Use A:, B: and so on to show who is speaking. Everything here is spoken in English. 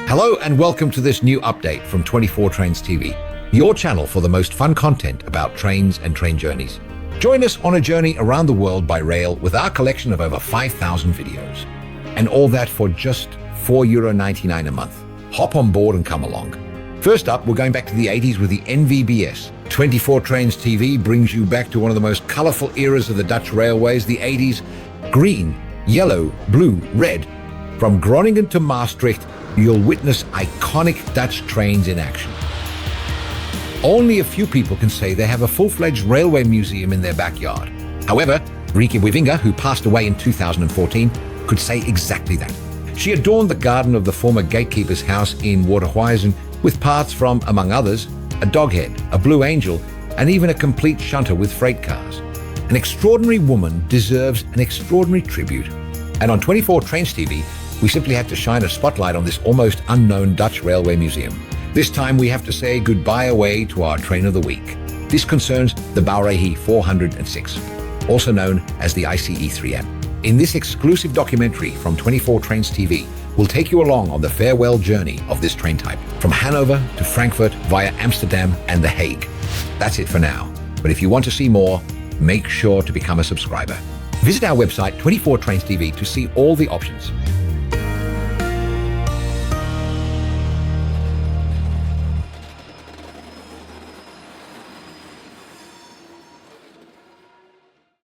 A: Hello and welcome to this new update from 24 Trains TV, your channel for the most fun content about trains and train journeys. Join us on a journey around the world by rail with our collection of over 5,000 videos. And all that for just €4.99 a month. Hop on board and come along. First up, we're going back to the 80s with the NVBS. 24 Trains TV brings you back to one of the most colorful eras of the Dutch railways, the 80s. Green, yellow, blue, red. From Groningen to Maastricht, you'll witness iconic Dutch trains in action. Only a few people can say they have a full-fledged railway museum in their backyard. However, Rieke Wivinga, who passed away in 2014, could say exactly that. She adorned the garden of the former gatekeeper's house in Waterhuizen with parts from, among others, a doghead, a blue angel, and even a complete shunter with freight cars. An extraordinary woman deserves an extraordinary tribute. And on 24 Trains TV, we simply had to shine a spotlight on this almost unknown Dutch railway museum. This time we have to say goodbye away to our train of the week. This concerns the Bouwriggy 406, also known as the ICE 3M. In this exclusive documentary from 24 Trains TV, we'll take you along on the farewell journey of this train type, from Hanover to Frankfurt via Amsterdam and The Hague. That's it for now, but if you want to see more, make sure to become a subscriber. Visit our website 24 Trains TV to see all the options.